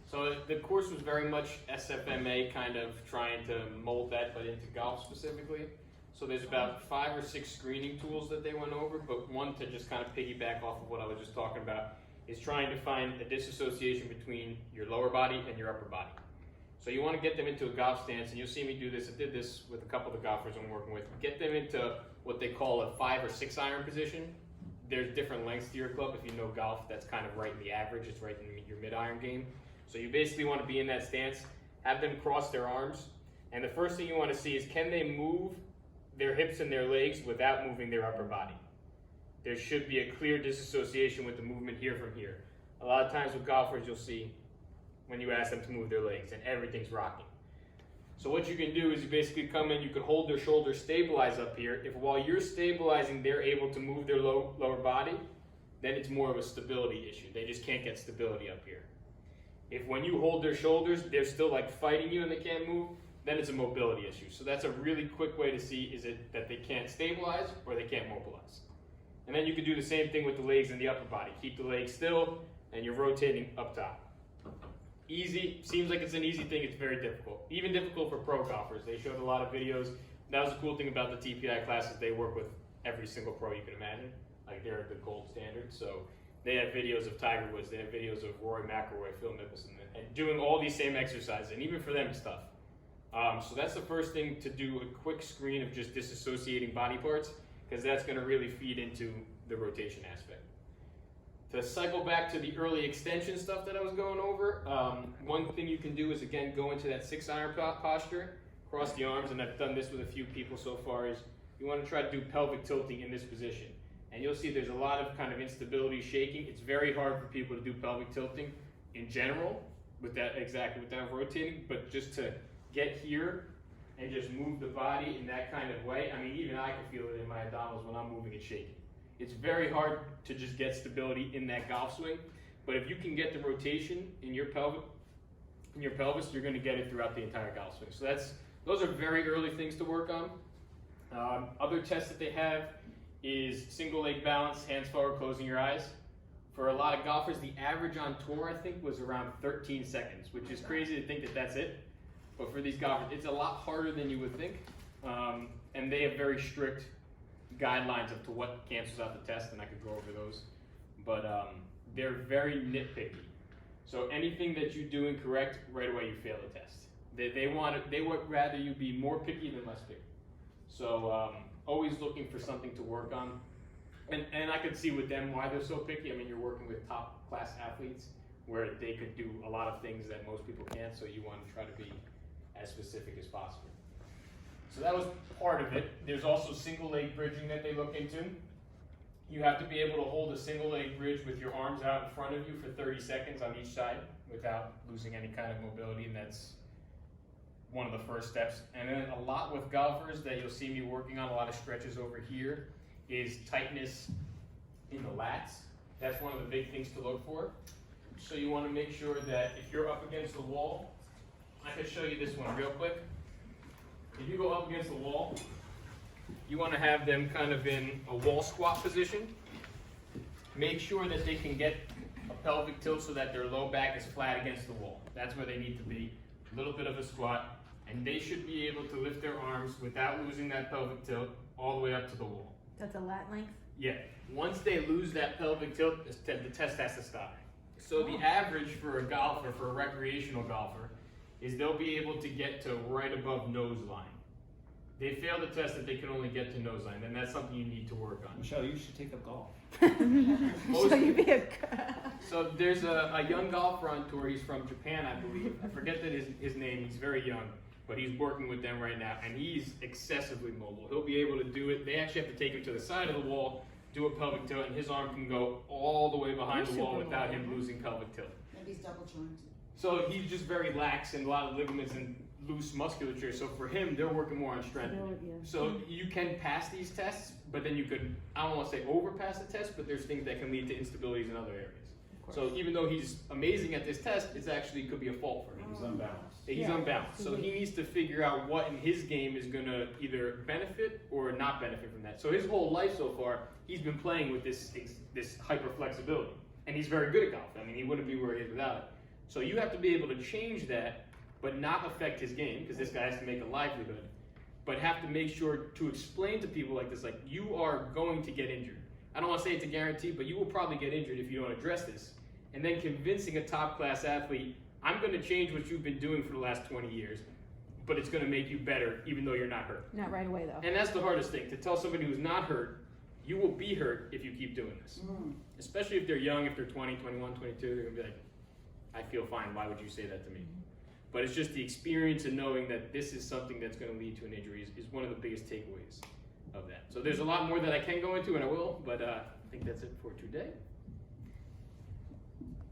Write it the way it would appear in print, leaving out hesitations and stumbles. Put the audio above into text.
So the course was very much SFMA, kind of trying to mold that, but into golf specifically. So there's about 5 or 6 screening tools that they went over, but one to just kind of piggyback off of what I was just talking about is trying to find a disassociation between your lower body and your upper body. So you want to get them into a golf stance, and you'll see me do this. I did this with a couple of the golfers I'm working with. Get them into what they call a 5 or 6 iron position. There's different lengths to your club. If you know golf, that's kind of right in the average. It's right in your mid-iron game. So you basically want to be in that stance, have them cross their arms, and the first thing you want to see is can they move their hips and their legs without moving their upper body. There should be a clear disassociation with the movement here from here. A lot of times with golfers you'll see when you ask them to move their legs and everything's rocking. So what you can do is you basically come in, you can hold their shoulders stabilized up here. If while you're stabilizing they're able to move their lower body, then it's more of a stability issue. They just can't get stability up here. If when you hold their shoulders, they're still like fighting you and they can't move, then it's a mobility issue. So that's a really quick way to see is it that they can't stabilize or they can't mobilize. And then you can do the same thing with the legs and the upper body. Keep the legs still and you're rotating up top. Easy, seems like it's an easy thing, it's very difficult. Even difficult for pro golfers. They showed a lot of videos. That was the cool thing about the TPI classes. They work with every single pro you can imagine. Like they're the gold standard. So they have videos of Tiger Woods, they have videos of Rory McIlroy, Phil Mickelson, and doing all these same exercises, and even for them it's tough. So that's the first thing, to do a quick screen of just disassociating body parts, because that's going to really feed into the rotation aspect. To cycle back to the early extension stuff that I was going over, one thing you can do is again go into that 6 iron posture, cross the arms, and I've done this with a few people so far, is you want to try to do pelvic tilting in this position. And you'll see there's a lot of kind of instability, shaking. It's very hard for people to do pelvic tilting in general, without rotating, but just to get here and just move the body in that kind of way. I mean, even I can feel it in my abdominals when I'm moving and shaking. It's very hard to just get stability in that golf swing, but if you can get the rotation in your pelvis, you're going to get it throughout the entire golf swing. So those are very early things to work on. Other tests that they have is single leg balance, hands forward, closing your eyes. For a lot of golfers, the average on tour, I think, was around 13 seconds, which is crazy to think that that's it. But for these golfers, it's a lot harder than you would think. And they have very strict guidelines of to what cancels out the test, and I could go over those. But they're very nitpicky. So anything that you do incorrect, right away you fail the test. They would rather you be more picky than less picky. So always looking for something to work on. And I could see with them why they're so picky. I mean, you're working with top class athletes where they could do a lot of things that most people can't, so you want to try to be as specific as possible. So that was part of it. There's also single leg bridging that they look into. You have to be able to hold a single leg bridge with your arms out in front of you for 30 seconds on each side without losing any kind of mobility, and that's one of the first steps. And then a lot with golfers that you'll see me working on, a lot of stretches over here, is tightness in the lats. That's one of the big things to look for. So you want to make sure that if you're up against the wall, I can show you this one real quick. If you go up against the wall, you want to have them kind of in a wall squat position. Make sure that they can get a pelvic tilt so that their low back is flat against the wall. That's where they need to be. A little bit of a squat, and they should be able to lift their arms without losing that pelvic tilt all the way up to the wall. That's a lat length? Yeah. Once they lose that pelvic tilt, the test has to stop. So the average for a golfer, for a recreational golfer, is they'll be able to get to right above nose line. They fail the test that they can only get to nose line, and that's something you need to work on. Michelle, you should take up golf. So you be a... So there's a young golfer on tour. He's from Japan, I believe. I forget that his name. He's very young, but he's working with them right now, and he's excessively mobile. He'll be able to do it. They actually have to take him to the side of the wall, do a pelvic tilt, and his arm can go all the way behind the wall without him losing pelvic tilt. Maybe he's double jointed. So he's just very lax and a lot of ligaments and loose musculature. So for him, they're working more on strength. So you can pass these tests, but then you could, I don't want to say overpass the test, but there's things that can lead to instabilities in other areas. So even though he's amazing at this test, it's actually could be a fault for him. He's unbalanced. He's unbalanced. So he needs to figure out what in his game is going to either benefit or not benefit from that. So his whole life so far, he's been playing with this hyper flexibility. And he's very good at golf. I mean, he wouldn't be where he is without it. So you have to be able to change that, but not affect his game, because this guy has to make a livelihood. But have to make sure to explain to people like this, like, you are going to get injured. I don't want to say it's a guarantee, but you will probably get injured if you don't address this. And then convincing a top-class athlete, I'm going to change what you've been doing for the last 20 years, but it's going to make you better even though you're not hurt. Not right away, though. And that's the hardest thing, to tell somebody who's not hurt, you will be hurt if you keep doing this. Especially if they're young, if they're 20, 21, 22, they're going to be like, I feel fine, why would you say that to me? But it's just the experience and knowing that this is something that's going to lead to an injury is one of the biggest takeaways of that. So there's a lot more that I can go into, and I will, but I think that's it for today.